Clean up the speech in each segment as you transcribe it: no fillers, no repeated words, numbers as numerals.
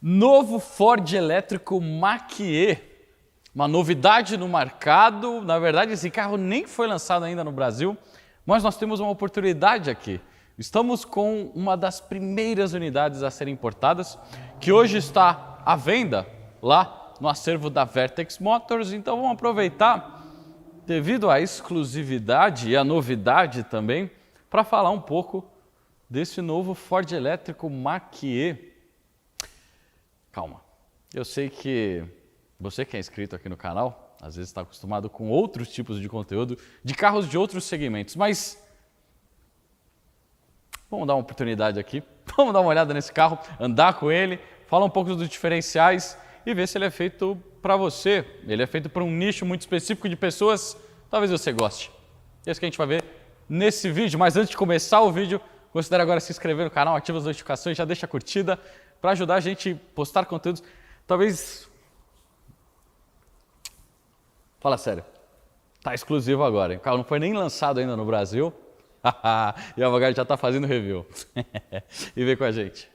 Novo Ford elétrico Mach-E, uma novidade no mercado. Na verdade, esse carro nem foi lançado ainda no Brasil, mas nós temos uma oportunidade aqui. Estamos com uma das primeiras unidades a serem importadas, que hoje está à venda lá no acervo da Vertex Motors. Então vamos aproveitar, devido à exclusividade e à novidade também, para falar um pouco desse novo Ford elétrico Mach-E. Calma, eu sei que você que é inscrito aqui no canal, às vezes está acostumado com outros tipos de conteúdo, de carros de outros segmentos, mas vamos dar uma oportunidade aqui, vamos dar uma olhada nesse carro, andar com ele, falar um pouco dos diferenciais e ver se ele é feito para você. Ele é feito para um nicho muito específico de pessoas, talvez você goste. É isso que a gente vai ver nesse vídeo, mas antes de começar o vídeo, considere agora se inscrever no canal, ativa as notificações, já deixa a curtida para ajudar a gente a postar conteúdos. Talvez... Fala sério, tá exclusivo agora, hein? O carro não foi nem lançado ainda no Brasil e a Vanguard já está fazendo review. E vem com a gente.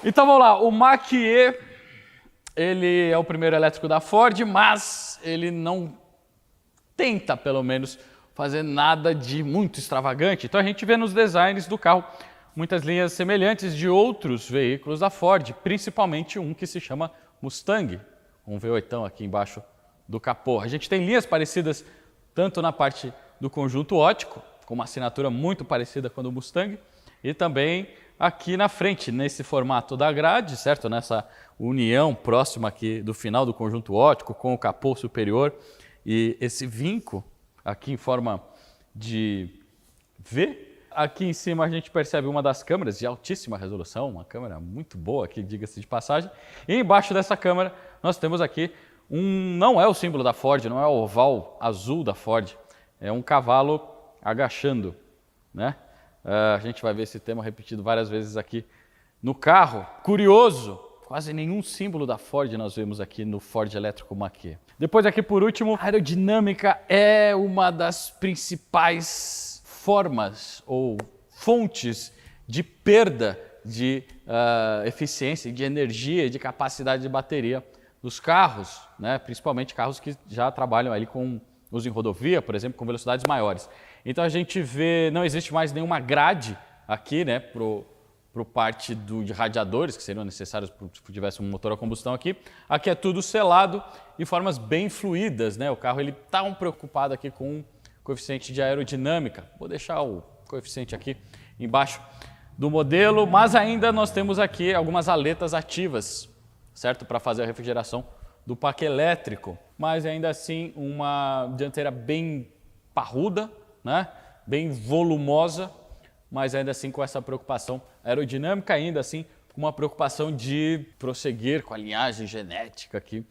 Então vamos lá, o Mach-E, ele é o primeiro elétrico da Ford, mas ele não tenta, pelo menos, fazer nada de muito extravagante. Então a gente vê nos designs do carro muitas linhas semelhantes de outros veículos da Ford, principalmente um que se chama Mustang, um V8 aqui embaixo do capô. A gente tem linhas parecidas tanto na parte do conjunto óptico, com uma assinatura muito parecida com a do Mustang, e também aqui na frente, nesse formato da grade, certo? Nessa união próxima aqui do final do conjunto óptico com o capô superior e esse vinco aqui em forma de V. Aqui em cima a gente percebe uma das câmeras de altíssima resolução, uma câmera muito boa aqui, diga-se de passagem. E embaixo dessa câmera nós temos aqui não é o símbolo da Ford, não é o oval azul da Ford, é um cavalo agachando, né? A gente vai ver esse tema repetido várias vezes aqui no carro. Curioso, quase nenhum símbolo da Ford nós vemos aqui no Ford elétrico Mach-E. Depois aqui por último, a aerodinâmica é uma das principais formas ou fontes de perda de eficiência, de energia e de capacidade de bateria dos carros, né? Principalmente carros que já trabalham ali com uso em rodovia, por exemplo, com velocidades maiores. Então a gente vê, não existe mais nenhuma grade aqui, né, pro parte de radiadores que seriam necessários se tivesse um motor a combustão aqui. Aqui é tudo selado e formas bem fluídas, né? O carro ele tá preocupado aqui com o coeficiente de aerodinâmica. Vou deixar o coeficiente aqui embaixo do modelo, mas ainda nós temos aqui algumas aletas ativas, certo? Para fazer a refrigeração do pack elétrico, mas ainda assim uma dianteira bem parruda, né? Bem volumosa, mas ainda assim com essa preocupação aerodinâmica, ainda assim com uma preocupação de prosseguir com a linhagem genética aqui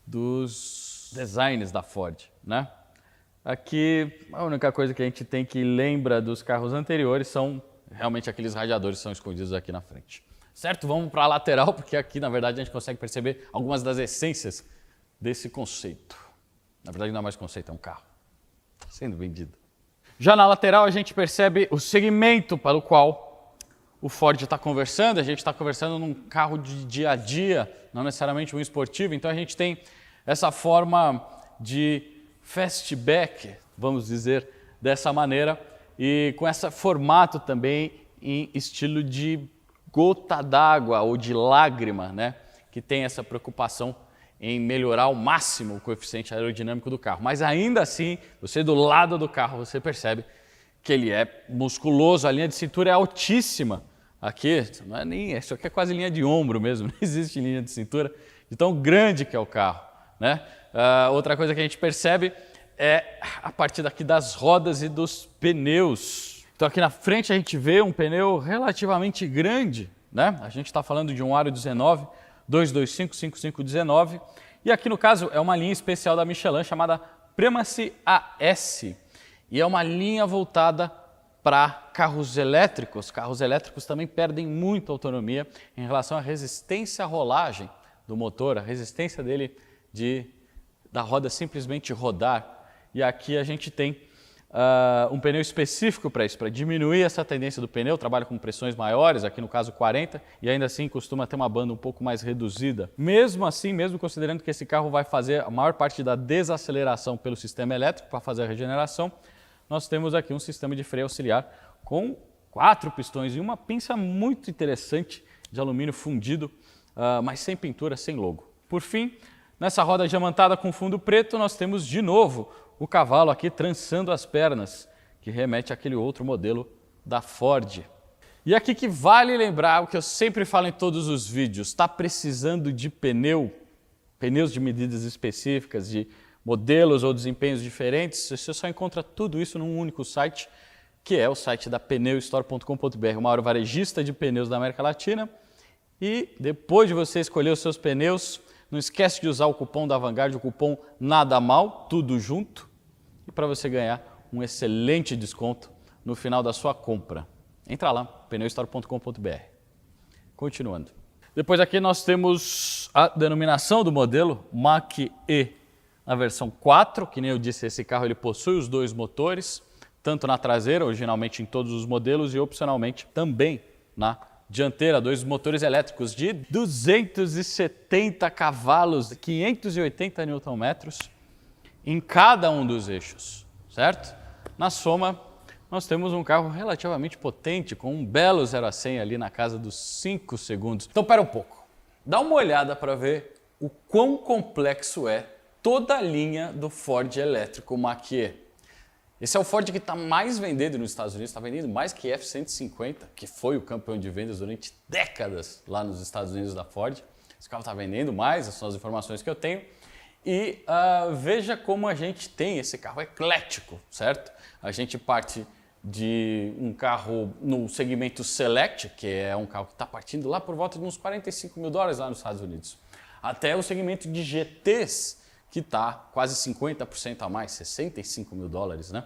dos designs da Ford, né? Aqui a única coisa que a gente tem que lembrar dos carros anteriores são realmente aqueles radiadores que são escondidos aqui na frente. Certo? Vamos para a lateral, porque aqui na verdade a gente consegue perceber algumas das essências desse conceito. Na verdade não é mais conceito, é um carro. Está sendo vendido. Já na lateral a gente percebe o segmento para o qual o Ford está conversando. A gente está conversando num carro de dia a dia, não necessariamente um esportivo. Então a gente tem essa forma de fastback, vamos dizer dessa maneira, e com esse formato também em estilo de gota d'água ou de lágrima, né? Que tem essa preocupação em melhorar ao máximo o coeficiente aerodinâmico do carro. Mas ainda assim, você do lado do carro, você percebe que ele é musculoso, a linha de cintura é altíssima. Aqui, não é nem, isso aqui é quase linha de ombro mesmo, não existe linha de cintura de tão grande que é o carro, né? Outra coisa que a gente percebe é a partir daqui das rodas e dos pneus. Então aqui na frente a gente vê um pneu relativamente grande, né? A gente está falando de um aro 19, 225/5519, e aqui no caso é uma linha especial da Michelin chamada Premacy AS, e é uma linha voltada para carros elétricos. Carros elétricos também perdem muita autonomia em relação à resistência à rolagem do motor, a resistência dele da roda simplesmente rodar. E aqui a gente tem um pneu específico para isso, para diminuir essa tendência do pneu, trabalha com pressões maiores, aqui no caso 40, e ainda assim costuma ter uma banda um pouco mais reduzida. Mesmo assim, mesmo considerando que esse carro vai fazer a maior parte da desaceleração pelo sistema elétrico para fazer a regeneração, nós temos aqui um sistema de freio auxiliar com 4 pistões e uma pinça muito interessante de alumínio fundido, mas sem pintura, sem logo. Por fim, nessa roda diamantada com fundo preto, nós temos de novo o cavalo aqui trançando as pernas, que remete àquele outro modelo da Ford. E aqui que vale lembrar o que eu sempre falo em todos os vídeos, está precisando de pneus de medidas específicas, de modelos ou desempenhos diferentes, você só encontra tudo isso num único site, que é o site da pneustore.com.br, o maior varejista de pneus da América Latina. E depois de você escolher os seus pneus, não esquece de usar o cupom da Vanguard, o cupom NADAMAL, tudo junto, e para você ganhar um excelente desconto no final da sua compra. Entra lá, pneustore.com.br. Continuando. Depois aqui nós temos a denominação do modelo, Mach-E, na versão 4, que nem eu disse, esse carro ele possui os 2 motores, tanto na traseira, originalmente em todos os modelos, e opcionalmente também na dianteira, 2 motores elétricos de 270 cavalos, 580 Nm em cada um dos eixos, certo? Na soma, nós temos um carro relativamente potente, com um belo 0 a 100 ali na casa dos 5 segundos. Então, pera um pouco, dá uma olhada para ver o quão complexo é toda a linha do Ford elétrico Mach-E. Esse é o Ford que está mais vendido nos Estados Unidos, está vendendo mais que F-150, que foi o campeão de vendas durante décadas lá nos Estados Unidos da Ford. Esse carro está vendendo mais, essas são as informações que eu tenho. E veja como a gente tem esse carro eclético, certo? A gente parte de um carro no segmento Select, que é um carro que está partindo lá por volta de uns $45 mil lá nos Estados Unidos, até o segmento de GTs, que está quase 50% a mais, $65 mil, né?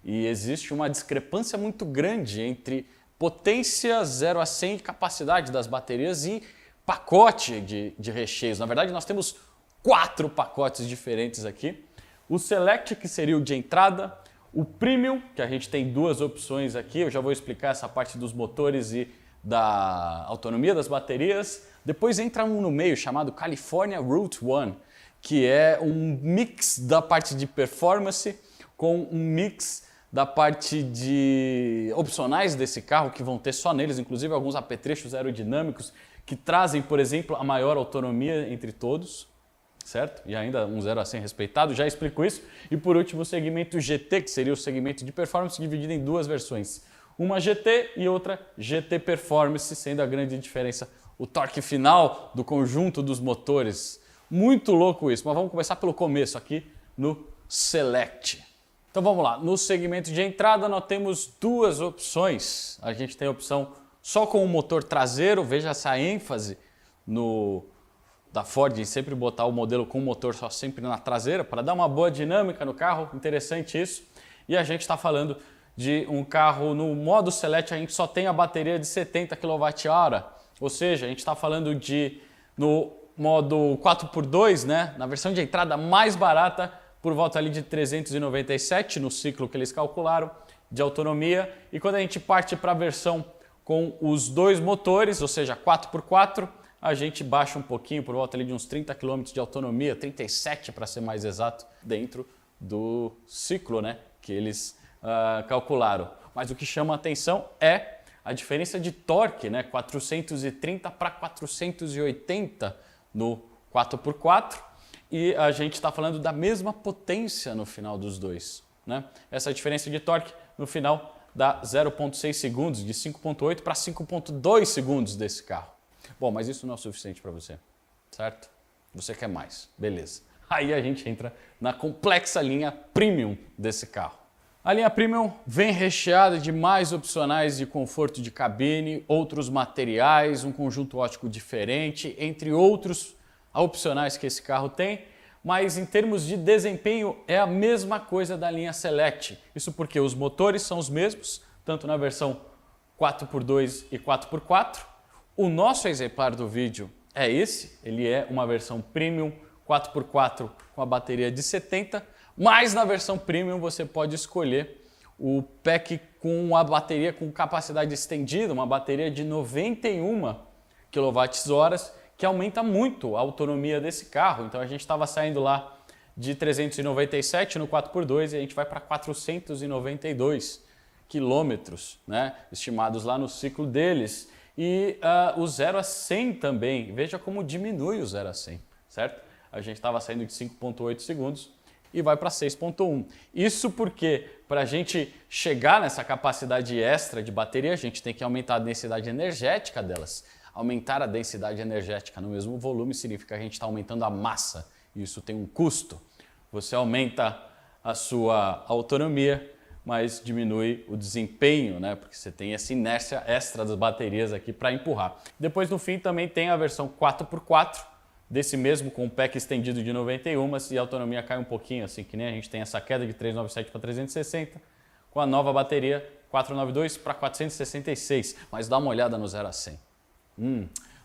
E existe uma discrepância muito grande entre potência 0 a 100 de capacidade das baterias e pacote de recheios. Na verdade, nós temos 4 pacotes diferentes aqui. O Select, que seria o de entrada, o Premium, que a gente tem 2 opções aqui, eu já vou explicar essa parte dos motores e da autonomia das baterias. Depois entra um no meio chamado California Route 1, que é um mix da parte de performance com um mix da parte de opcionais desse carro, que vão ter só neles, inclusive alguns apetrechos aerodinâmicos que trazem, por exemplo, a maior autonomia entre todos, certo? E ainda um 0 a 100 respeitado, já explico isso. E por último o segmento GT, que seria o segmento de performance dividido em 2 versões. Uma GT e outra GT Performance, sendo a grande diferença o torque final do conjunto dos motores. Muito louco isso, mas vamos começar pelo começo aqui no Select. Então vamos lá, no segmento de entrada nós temos 2 opções. A gente tem a opção só com o motor traseiro, veja essa ênfase da Ford em sempre botar o modelo com o motor só sempre na traseira, para dar uma boa dinâmica no carro, interessante isso. E a gente está falando de um carro no modo Select, a gente só tem a bateria de 70 kWh, ou seja, a gente está falando no modo 4x2, né? Na versão de entrada mais barata, por volta ali de 397 no ciclo que eles calcularam de autonomia. E quando a gente parte para a versão com os 2 motores, ou seja, 4x4, a gente baixa um pouquinho, por volta ali de uns 30 km de autonomia, 37 para ser mais exato, dentro do ciclo, né, que eles calcularam. Mas o que chama a atenção é a diferença de torque, né, 430 para 480 no 4x4, e a gente está falando da mesma potência no final dos dois, né? Essa diferença de torque no final dá 0,6 segundos, de 5,8 para 5,2 segundos desse carro. Bom, mas isso não é o suficiente para você, certo? Você quer mais, beleza. Aí a gente entra na complexa linha Premium desse carro. A linha Premium vem recheada de mais opcionais de conforto de cabine, outros materiais, um conjunto óptico diferente, entre outros opcionais que esse carro tem, mas em termos de desempenho é a mesma coisa da linha Select. Isso porque os motores são os mesmos, tanto na versão 4x2 e 4x4. O nosso exemplar do vídeo é esse, ele é uma versão Premium 4x4 com a bateria de 70, mas na versão Premium você pode escolher o pack com a bateria com capacidade estendida, uma bateria de 91 kWh, que aumenta muito a autonomia desse carro. Então a gente estava saindo lá de 397 no 4x2 e a gente vai para 492 quilômetros, né, estimados lá no ciclo deles. E o 0 a 100 também, veja como diminui o 0 a 100, certo? A gente estava saindo de 5,8 segundos e vai para 6,1. Isso porque para a gente chegar nessa capacidade extra de bateria, a gente tem que aumentar a densidade energética delas. Aumentar a densidade energética no mesmo volume significa que a gente está aumentando a massa. Isso tem um custo. Você aumenta a sua autonomia, mas diminui o desempenho, né? Porque você tem essa inércia extra das baterias aqui para empurrar. Depois, no fim, também tem a versão 4x4, desse mesmo com o pack estendido de 91, e a autonomia cai um pouquinho, assim que nem a gente tem essa queda de 397 para 360, com a nova bateria 492 para 466. Mas dá uma olhada no 0 a 100.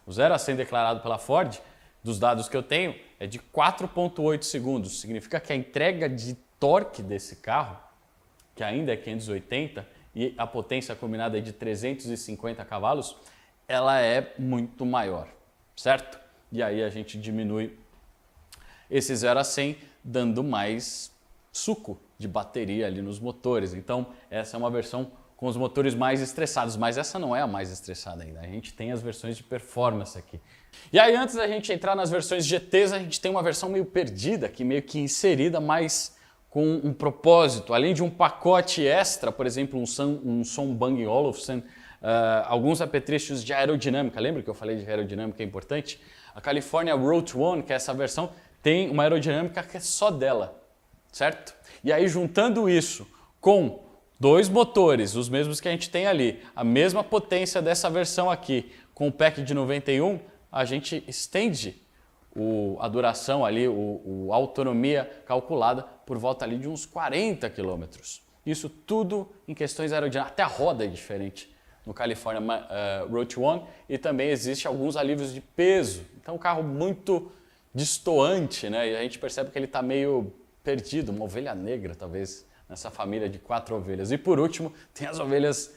O 0 a 100 declarado pela Ford, dos dados que eu tenho, é de 4,8 segundos. Significa que a entrega de torque desse carro, que ainda é 580, e a potência combinada é de 350 cavalos, ela é muito maior, certo? E aí a gente diminui esse 0 a 100, dando mais suco de bateria ali nos motores. Então essa é uma versão com os motores mais estressados, mas essa não é a mais estressada ainda. A gente tem as versões de performance aqui. E aí, antes da gente entrar nas versões GTs, a gente tem uma versão meio perdida aqui, meio que inserida, mas com um propósito. Além de um pacote extra, por exemplo, um som Bang & Olufsen, alguns apetrechos de aerodinâmica. Lembra que eu falei de aerodinâmica é importante? A California Road One, que é essa versão, tem uma aerodinâmica que é só dela, certo? E aí, juntando isso com dois motores, os mesmos que a gente tem ali, a mesma potência dessa versão aqui, com o pack de 91, a gente estende a duração ali, a autonomia calculada por volta ali de uns 40 km. Isso tudo em questões aerodinâmicas, até a roda é diferente no California Road One, e também existe alguns alívios de peso. Então um carro muito destoante, né? E a gente percebe que ele está meio perdido, uma ovelha negra talvez, nessa família de 4 ovelhas. E por último, tem as ovelhas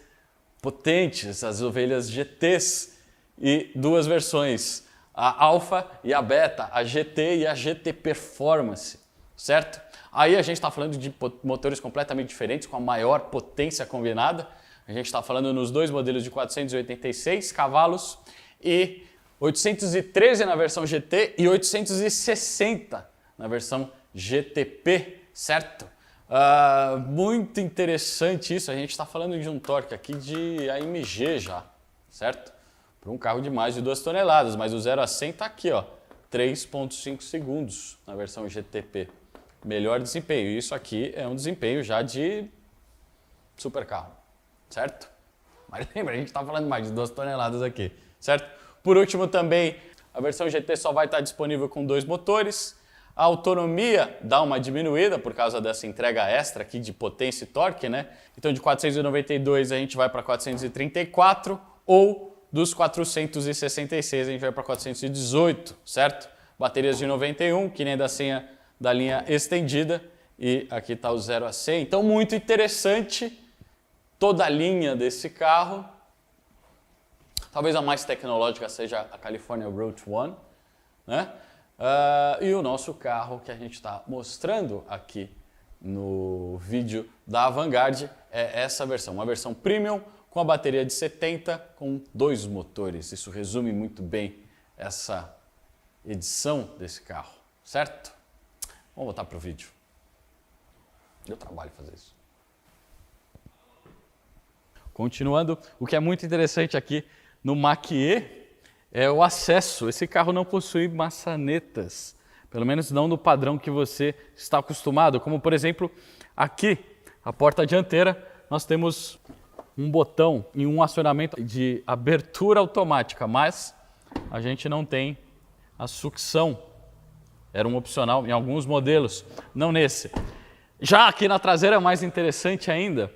potentes, as ovelhas GTs, e duas versões, a Alpha e a Beta, a GT e a GT Performance, certo? Aí a gente está falando de motores completamente diferentes, com a maior potência combinada. A gente está falando nos dois modelos de 486 cavalos e 813 na versão GT e 860 na versão GTP, certo? Muito interessante isso, a gente está falando de um torque aqui de AMG já, certo? Para um carro de mais de 2 toneladas, mas o 0 a 100 está aqui, ó, 3,5 segundos na versão GTP. Melhor desempenho, isso aqui é um desempenho já de super carro, certo? Mas lembra, a gente está falando mais de 2 toneladas aqui, certo? Por último também, a versão GT só vai estar disponível com 2 motores. A autonomia dá uma diminuída por causa dessa entrega extra aqui de potência e torque, né? Então de 492 a gente vai para 434 ou dos 466 a gente vai para 418, certo? Baterias de 91, que nem da senha da linha estendida, e aqui está o 0 a 100. Então muito interessante toda a linha desse carro. Talvez a mais tecnológica seja a California Road One, né? E o nosso carro que a gente está mostrando aqui no vídeo da Avantgarde é essa versão, uma versão Premium com a bateria de 70 com 2 motores. Isso resume muito bem essa edição desse carro, certo? Vamos voltar para o vídeo. Deu trabalho fazer isso. Continuando, o que é muito interessante aqui no Mach-E é o acesso. Esse carro não possui maçanetas, pelo menos não no padrão que você está acostumado, como por exemplo aqui, a porta dianteira, nós temos um botão e um acionamento de abertura automática, mas a gente não tem a sucção. Era um opcional em alguns modelos, não nesse. Já aqui na traseira, mais interessante ainda,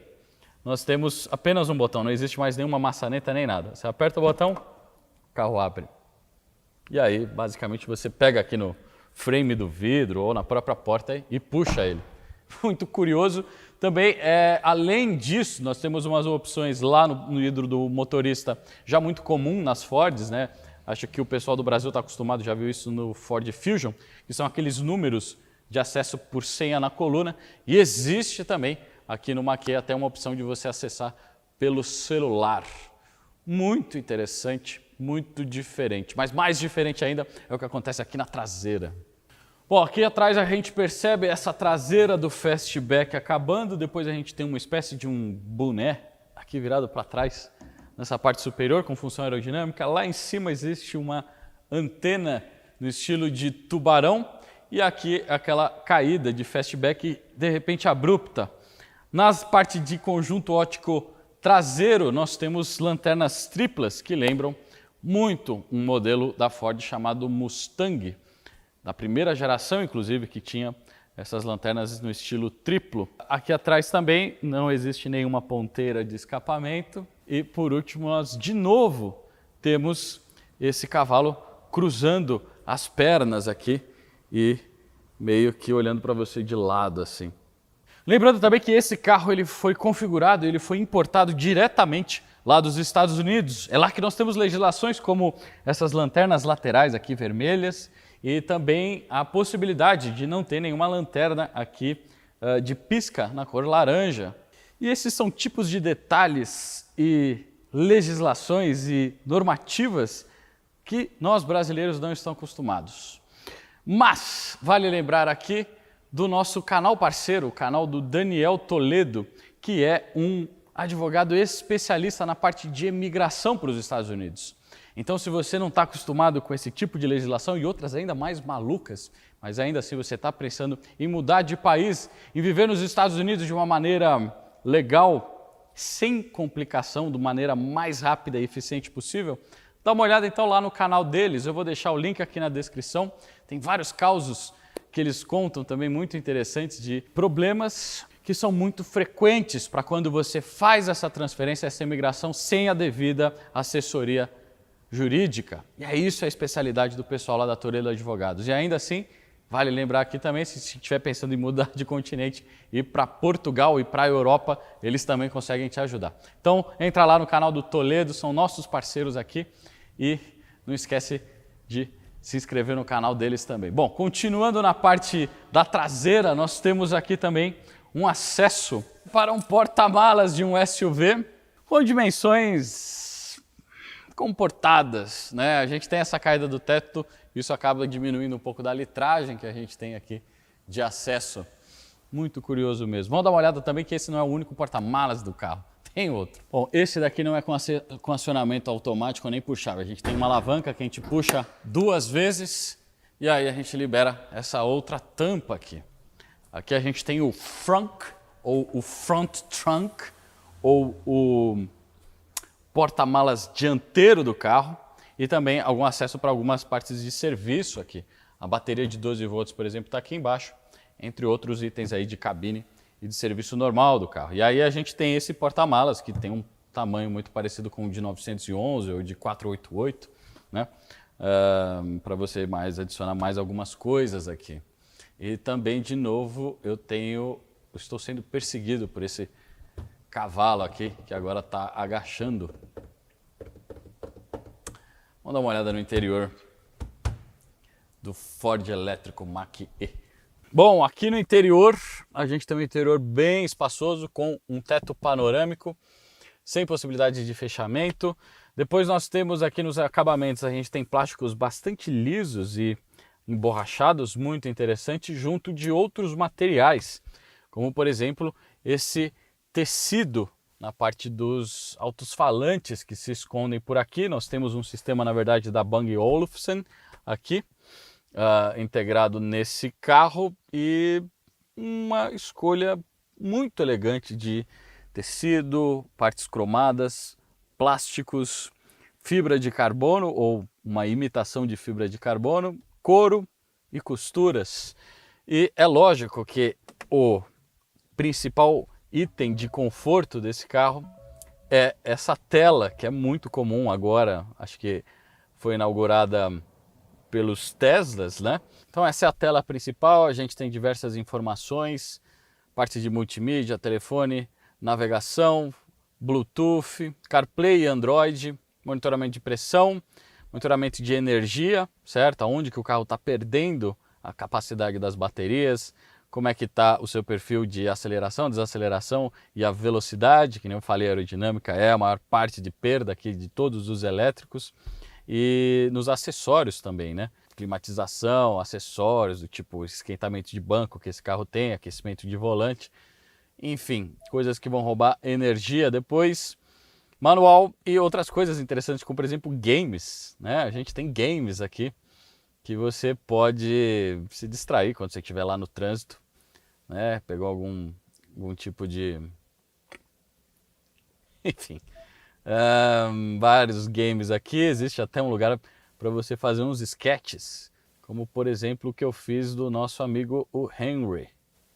nós temos apenas um botão, não existe mais nenhuma maçaneta nem nada. Você aperta o botão, o carro abre. E aí, basicamente, você pega aqui no frame do vidro ou na própria porta e puxa ele. Muito curioso. Também, além disso, nós temos umas opções lá no vidro do motorista, já muito comum nas Fords, né? Acho que o pessoal do Brasil está acostumado, já viu isso no Ford Fusion, que são aqueles números de acesso por senha na coluna. E existe também aqui no Mach-E até uma opção de você acessar pelo celular. Muito interessante, muito diferente. Mas mais diferente ainda é o que acontece aqui na traseira. Bom, aqui atrás a gente percebe essa traseira do Fastback acabando, depois a gente tem uma espécie de um boné aqui virado para trás, nessa parte superior com função aerodinâmica. Lá em cima existe uma antena no estilo de tubarão e aqui aquela caída de Fastback de repente abrupta. Nas partes de conjunto óptico traseiro nós temos lanternas triplas que lembram muito um modelo da Ford chamado Mustang, da primeira geração, inclusive, que tinha essas lanternas no estilo triplo. Aqui atrás também não existe nenhuma ponteira de escapamento. E, por último, nós, de novo, temos esse cavalo cruzando as pernas aqui e meio que olhando para você de lado, assim. Lembrando também que esse carro ele foi configurado, ele foi importado diretamente lá dos Estados Unidos. É lá que nós temos legislações como essas lanternas laterais aqui vermelhas, e também a possibilidade de não ter nenhuma lanterna aqui de pisca na cor laranja. E esses são tipos de detalhes e legislações e normativas que nós brasileiros não estamos acostumados. Mas vale lembrar aqui do nosso canal parceiro, o canal do Daniel Toledo, que é um advogado especialista na parte de imigração para os Estados Unidos. Então, se você não está acostumado com esse tipo de legislação e outras ainda mais malucas, mas ainda assim você está pensando em mudar de país, em viver nos Estados Unidos de uma maneira legal, sem complicação, de maneira mais rápida e eficiente possível, dá uma olhada então lá no canal deles, eu vou deixar o link aqui na descrição, tem vários causos que eles contam também muito interessantes de problemas que são muito frequentes para quando você faz essa transferência, essa imigração sem a devida assessoria jurídica. E é isso a especialidade do pessoal lá da Toledo Advogados. E ainda assim, vale lembrar aqui também, se estiver pensando em mudar de continente, ir para Portugal e para a Europa, eles também conseguem te ajudar. Então, entra lá no canal do Toledo, são nossos parceiros aqui e não esquece de se inscrever no canal deles também. Bom, continuando na parte da traseira, nós temos aqui também um acesso para um porta-malas de um SUV com dimensões comportadas, né? A gente tem essa caída do teto, isso acaba diminuindo um pouco da litragem que a gente tem aqui de acesso. Muito curioso mesmo. Vamos dar uma olhada também que esse não é o único porta-malas do carro, tem outro. Bom, esse daqui não é com acionamento automático nem puxável, a gente tem uma alavanca que a gente puxa 2 vezes e aí a gente libera essa outra tampa aqui. Aqui a gente tem o frunk, ou o front trunk, ou o porta-malas dianteiro do carro e também algum acesso para algumas partes de serviço aqui. A bateria de 12 volts, por exemplo, está aqui embaixo, entre outros itens aí de cabine e de serviço normal do carro. E aí a gente tem esse porta-malas que tem um tamanho muito parecido com o de 911 ou de 488, né? Para você adicionar mais algumas coisas aqui. E também, de novo, eu estou sendo perseguido por esse cavalo aqui, que agora está agachando. Vamos dar uma olhada no interior do Ford elétrico Mach-E. Bom, aqui no interior, a gente tem um interior bem espaçoso, com um teto panorâmico, sem possibilidade de fechamento. Depois nós temos aqui nos acabamentos, a gente tem plásticos bastante lisos e emborrachados, muito interessante, junto de outros materiais, como por exemplo, esse tecido na parte dos alto-falantes que se escondem por aqui. Nós temos um sistema, na verdade, da Bang & Olufsen aqui, integrado nesse carro, e uma escolha muito elegante de tecido, partes cromadas, plásticos, fibra de carbono ou uma imitação de fibra de carbono, couro e costuras. E é lógico que o principal item de conforto desse carro é essa tela, que é muito comum agora, acho que foi inaugurada pelos Teslas, né? Então essa é a tela principal, a gente tem diversas informações, parte de multimídia, telefone, navegação, Bluetooth, CarPlay e Android, monitoramento de pressão, monitoramento de energia, certo? Onde que o carro está perdendo a capacidade das baterias, como é que está o seu perfil de aceleração, desaceleração e a velocidade, que nem eu falei, a aerodinâmica é a maior parte de perda aqui de todos os elétricos, e nos acessórios também, né? Climatização, acessórios do tipo esquentamento de banco que esse carro tem, aquecimento de volante, enfim, coisas que vão roubar energia depois, manual e outras coisas interessantes, como por exemplo games, né? A gente tem games aqui que você pode se distrair quando você estiver lá no trânsito, né? Pegou algum tipo de... Enfim, vários games aqui, existe até um lugar para você fazer uns sketches, como por exemplo o que eu fiz do nosso amigo o Henry.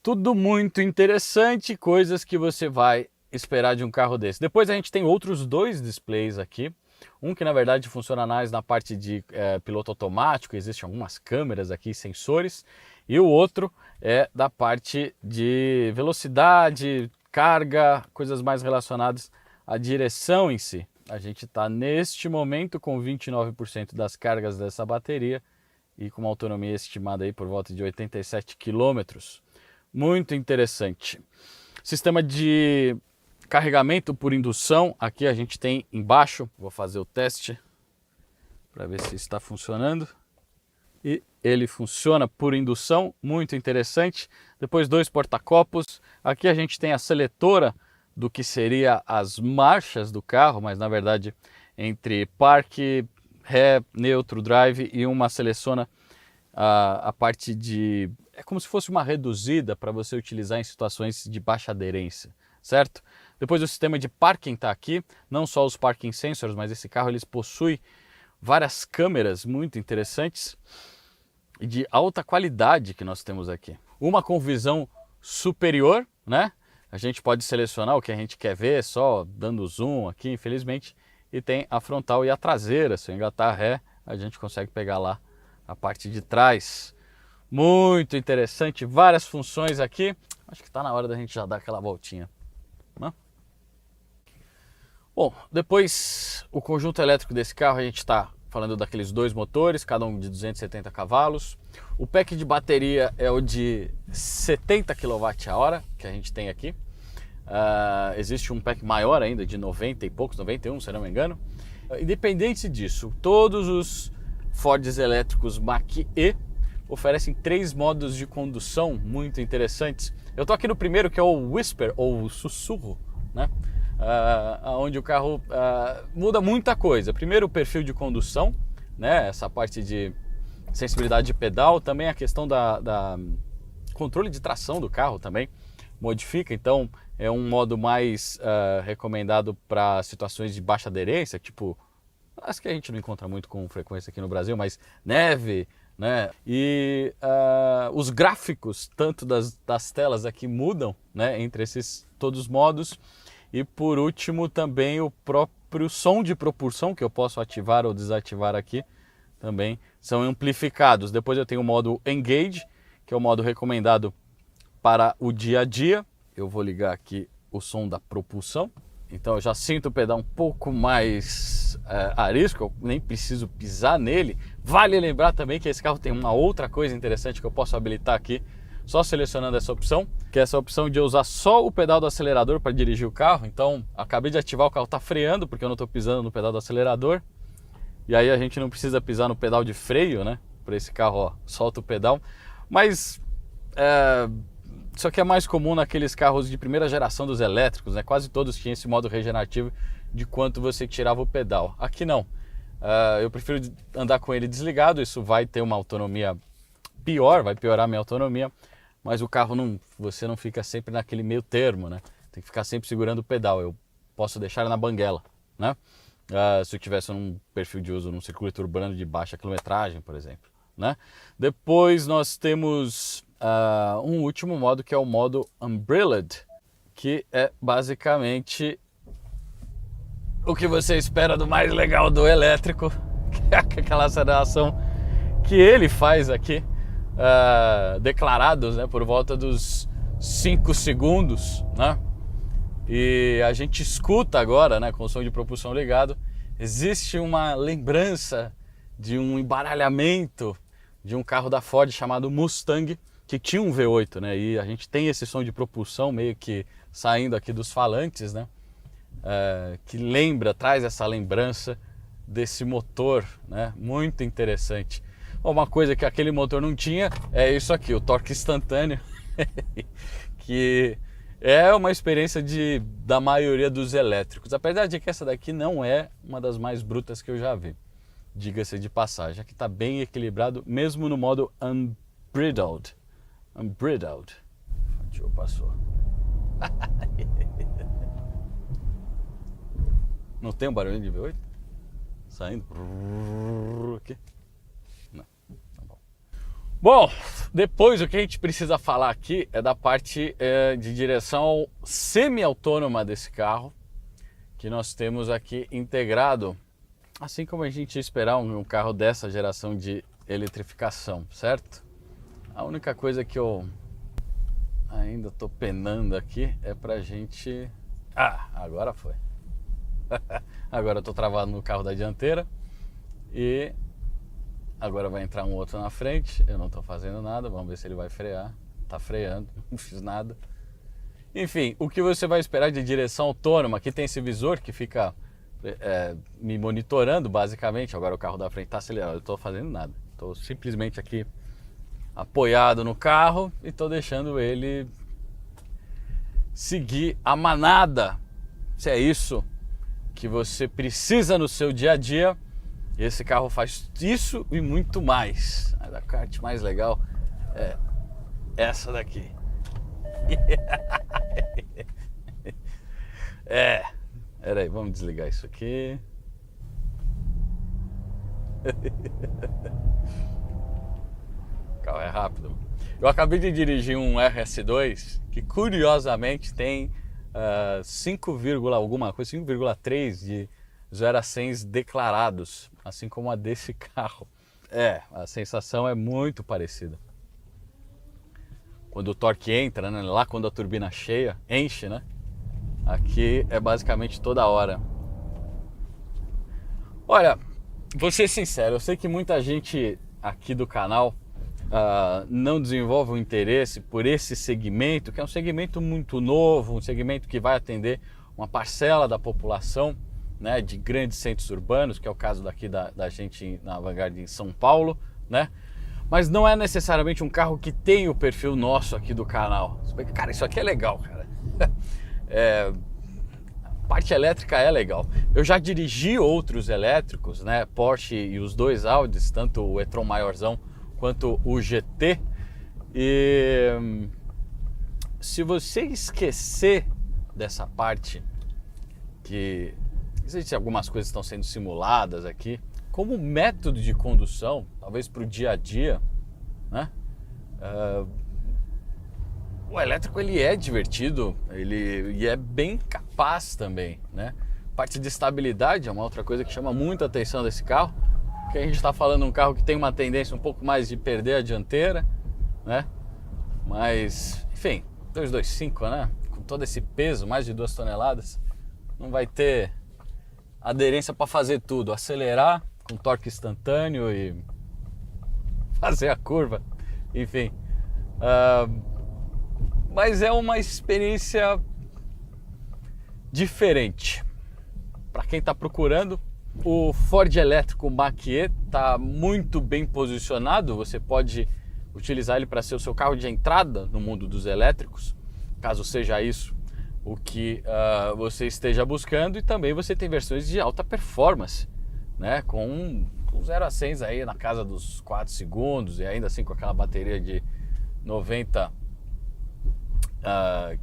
Tudo muito interessante, coisas que você vai esperar de um carro desse. Depois a gente tem outros dois displays aqui, um que na verdade funciona mais na parte de piloto automático, existem algumas câmeras aqui, sensores, e o outro é da parte de velocidade, carga, coisas mais relacionadas à direção em si. A gente está neste momento com 29% das cargas dessa bateria e com uma autonomia estimada aí por volta de 87 km. Muito interessante. Sistema de carregamento por indução, aqui a gente tem embaixo, vou fazer o teste para ver se está funcionando. E ele funciona por indução, muito interessante. Depois dois porta-copos, aqui a gente tem a seletora do que seria as marchas do carro, mas na verdade entre parque, ré, neutro, drive e uma seleciona a parte de... É como se fosse uma reduzida para você utilizar em situações de baixa aderência, certo? Depois o sistema de parking está aqui, não só os parking sensors, mas esse carro ele possui várias câmeras muito interessantes e de alta qualidade que nós temos aqui. Uma com visão superior, né? A gente pode selecionar o que a gente quer ver só dando zoom aqui, infelizmente. E tem a frontal e a traseira. Se eu engatar ré, a gente consegue pegar lá a parte de trás. Muito interessante, várias funções aqui. Acho que está na hora da gente já dar aquela voltinha, né? Bom, depois o conjunto elétrico desse carro, a gente está falando daqueles dois motores, cada um de 270 cavalos. O pack de bateria é o de 70 kWh que a gente tem aqui. Existe um pack maior ainda, de 90 e poucos, 91 se não me engano. Independente disso, todos os Fords elétricos Mach-E oferecem 3 modos de condução muito interessantes. Eu estou aqui no primeiro, que é o Whisper, ou o sussurro, né? Onde o carro muda muita coisa. Primeiro o perfil de condução, né? Essa parte de sensibilidade de pedal, também a questão da controle de tração do carro também modifica, então é um modo mais recomendado para situações de baixa aderência, tipo, acho que a gente não encontra muito com frequência aqui no Brasil, mas neve, né? E os gráficos, tanto das telas aqui mudam, né? Entre esses todos os modos. E por último também o próprio som de propulsão, que eu posso ativar ou desativar aqui, também são amplificados. Depois eu tenho o modo Engage, que é o modo recomendado para o dia a dia. Eu vou ligar aqui o som da propulsão. Então eu já sinto o pedal um pouco mais arisco, eu nem preciso pisar nele. Vale lembrar também que esse carro tem uma outra coisa interessante que eu posso habilitar aqui, só selecionando essa opção, que é essa opção de eu usar só o pedal do acelerador para dirigir o carro. Então acabei de ativar, o carro está freando porque eu não estou pisando no pedal do acelerador. E aí a gente não precisa pisar no pedal de freio, né? Para esse carro, ó, solta o pedal. Mas isso aqui é mais comum naqueles carros de primeira geração dos elétricos, né? Quase todos tinham esse modo regenerativo de quanto você tirava o pedal. Aqui não. Eu prefiro andar com ele desligado, isso vai ter uma autonomia pior, vai piorar a minha autonomia, mas o carro você não fica sempre naquele meio termo, né? Tem que ficar sempre segurando o pedal. Eu posso deixar ele na banguela, né? Se eu tivesse um perfil de uso num circuito urbano de baixa quilometragem, por exemplo, né? Depois nós temos um último modo, que é o modo Umbrelled, que é basicamente o que você espera do mais legal do elétrico, que é aquela aceleração que ele faz aqui, declarados, né, por volta dos 5 segundos, né? E a gente escuta agora, né, com o som de propulsão ligado, existe uma lembrança de um embaralhamento de um carro da Ford chamado Mustang, que tinha um V8, né? E a gente tem esse som de propulsão meio que saindo aqui dos falantes, né? Que traz essa lembrança desse motor, né? Muito interessante. Uma coisa que aquele motor não tinha é isso aqui, o torque instantâneo, que é uma experiência da maioria dos elétricos, apesar de que essa daqui não é uma das mais brutas que eu já vi, diga-se de passagem. Aqui está bem equilibrado, mesmo no modo unbridled. Deixa eu passou. Não tem um barulhinho de V8? Saindo aqui? Não, tá bom. Bom, depois o que a gente precisa falar aqui é da parte de direção semi-autônoma desse carro, que nós temos aqui integrado, assim como a gente ia esperar um carro dessa geração de eletrificação, certo? A única coisa que eu ainda tô penando aqui é pra gente... agora foi. Agora eu tô travado no carro da dianteira e agora vai entrar um outro na frente. Eu não tô fazendo nada, vamos ver se ele vai frear. Tá freando, não fiz nada. Enfim, o que você vai esperar de direção autônoma? Aqui tem esse visor que fica me monitorando basicamente. Agora o carro da frente tá acelerando, eu tô fazendo nada. Tô simplesmente aqui apoiado no carro e tô deixando ele seguir a manada. Se é isso que você precisa no seu dia a dia, esse carro faz isso e muito mais. Mas a parte mais legal é essa daqui. Peraí, vamos desligar isso aqui. O carro é rápido. Eu acabei de dirigir um RS2 que curiosamente tem 5, alguma coisa, 5,3 de 0 a 100 declarados, assim como a desse carro. A sensação é muito parecida. Quando o torque entra, né, lá quando a turbina enche, né? Aqui é basicamente toda hora. Olha, vou ser sincero, eu sei que muita gente aqui do canal não desenvolve um interesse por esse segmento, que é um segmento muito novo, um segmento que vai atender uma parcela da população, né, de grandes centros urbanos, que é o caso daqui da gente na Vanguard em São Paulo, né? Mas não é necessariamente um carro que tem o perfil nosso aqui do canal. Cara, isso aqui é legal, cara. A parte elétrica é legal. Eu já dirigi outros elétricos, né? Porsche e os dois Audis, tanto o e-tron maiorzão quanto o GT. E se você esquecer dessa parte, que existem algumas coisas que estão sendo simuladas aqui, como método de condução, talvez para o dia a dia, né? O elétrico ele é divertido, ele é bem capaz também, né? Parte de estabilidade é uma outra coisa que chama muito a atenção desse carro, porque a gente está falando de um carro que tem uma tendência um pouco mais de perder a dianteira, né? Mas, enfim, 225, né? Com todo esse peso, mais de 2 toneladas, não vai ter aderência para fazer tudo, acelerar com torque instantâneo e fazer a curva, enfim. Mas é uma experiência diferente. Para quem está procurando, o Ford elétrico Mach-E está muito bem posicionado. Você pode utilizar ele para ser o seu carro de entrada no mundo dos elétricos, caso seja isso o que você esteja buscando. E também você tem versões de alta performance, né? Com 0 a 100 aí na casa dos 4 segundos e ainda assim com aquela bateria de 90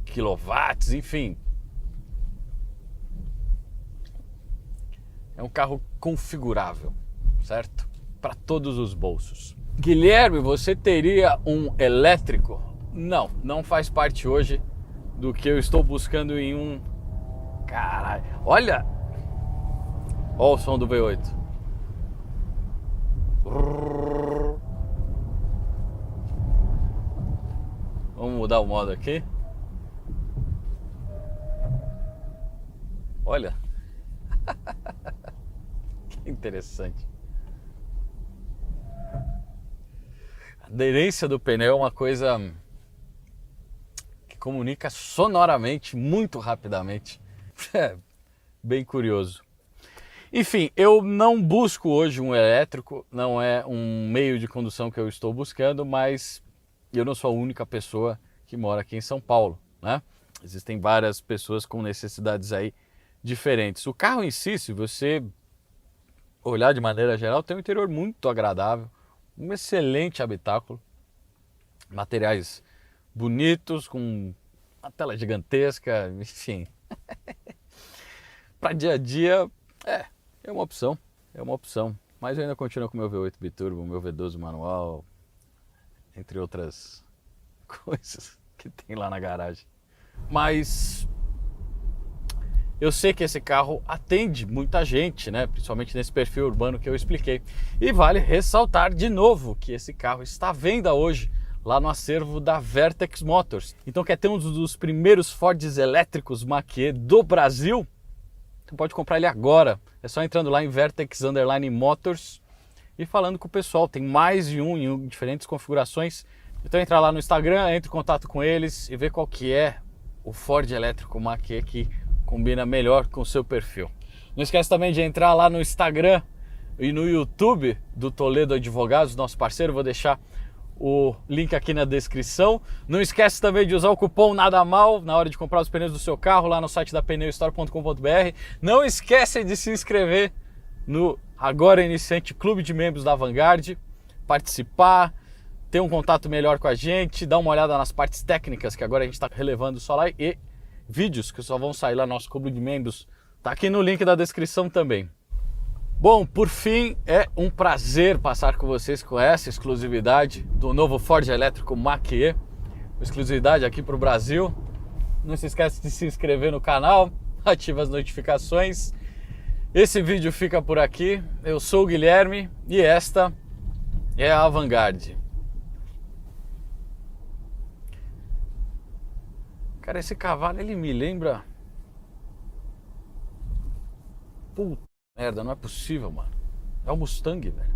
quilowatts, enfim. É um carro configurável, certo? Para todos os bolsos. Guilherme, você teria um elétrico? Não, não faz parte hoje do que eu estou buscando em um... Caralho, olha! Olha o som do V8. Vamos mudar o modo aqui. Olha. Que interessante. A aderência do pneu é uma coisa que comunica sonoramente, muito rapidamente. É bem curioso. Enfim, eu não busco hoje um elétrico, não é um meio de condução que eu estou buscando, mas eu não sou a única pessoa que mora aqui em São Paulo, né? Existem várias pessoas com necessidades aí diferentes. O carro em si, se você olhar de maneira geral, tem um interior muito agradável, um excelente habitáculo, materiais bonitos, com uma tela gigantesca, enfim. Para dia a dia, é uma opção, Mas eu ainda continuo com o meu V8 Biturbo, meu V12 manual, entre outras coisas que tem lá na garagem. Mas eu sei que esse carro atende muita gente, né? Principalmente nesse perfil urbano que eu expliquei. E vale ressaltar de novo que esse carro está à venda hoje lá no acervo da Vertex Motors. Então quer ter um dos primeiros Fords elétricos Mach-E do Brasil? Você pode comprar ele agora. É só entrando lá em Vertex_Motors e falando com o pessoal. Tem mais de um em diferentes configurações. Então entra lá no Instagram, entre em contato com eles e vê qual que é o Ford elétrico Mach-E que combina melhor com o seu perfil. Não esquece também de entrar lá no Instagram e no YouTube do Toledo Advogados, nosso parceiro. Vou deixar o link aqui na descrição. Não esquece também de usar o cupom Nada Mal na hora de comprar os pneus do seu carro lá no site da pneustore.com.br. Não esquece de se inscrever no agora iniciante Clube de Membros da Vanguard, participar, ter um contato melhor com a gente, dar uma olhada nas partes técnicas que agora a gente está relevando só lá e vídeos que só vão sair lá no nosso Clube de Membros. Tá aqui no link da descrição também. Bom, por fim, é um prazer passar com vocês com essa exclusividade do novo Ford elétrico Mach-E, exclusividade aqui para o Brasil. Não se esquece de se inscrever no canal, ativa as notificações. Esse vídeo fica por aqui. Eu sou o Guilherme e esta é a Vanguard. Cara, esse cavalo ele me lembra... Puta merda, não é possível, mano. É o Mustang, velho.